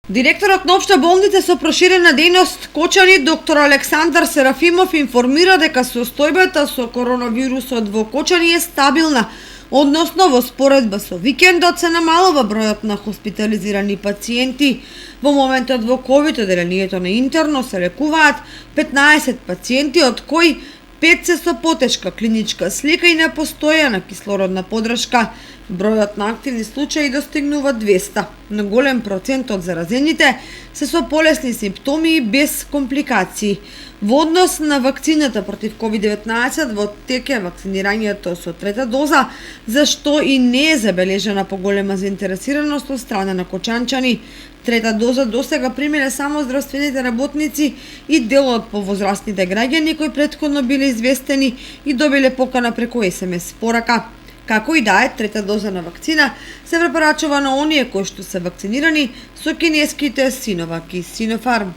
Директорот на Општа болница со проширена дејност Кочани, доктор Александар Серафимов, информира дека состојбата со коронавирусот во Кочани е стабилна, односно во споредба со викендот се намалува бројот на хоспитализирани пациенти. Во моментот во ковид одделението на интерно се лекуваат 15 пациенти, од кои 5 се со потешка клиничка слика и непостојана кислородна подршка. Бројот на активни случаи достигнува 200, но голем процент од заразените се со полесни симптоми и без компликации. Во однос на вакцината против COVID-19 во тек е вакцинирањето со трета доза, за што и не е забележана поголема заинтересираност од страна на кочанчани. Трета доза досега примиле само здравствените работници и дел од повозрастните граѓани кои претходно биле известени и добиле покана преку SMS порака. Како и да е, трета доза на вакцина се препорачува на оние кои што се вакцинирани со кинеските Синовак и Синофарм.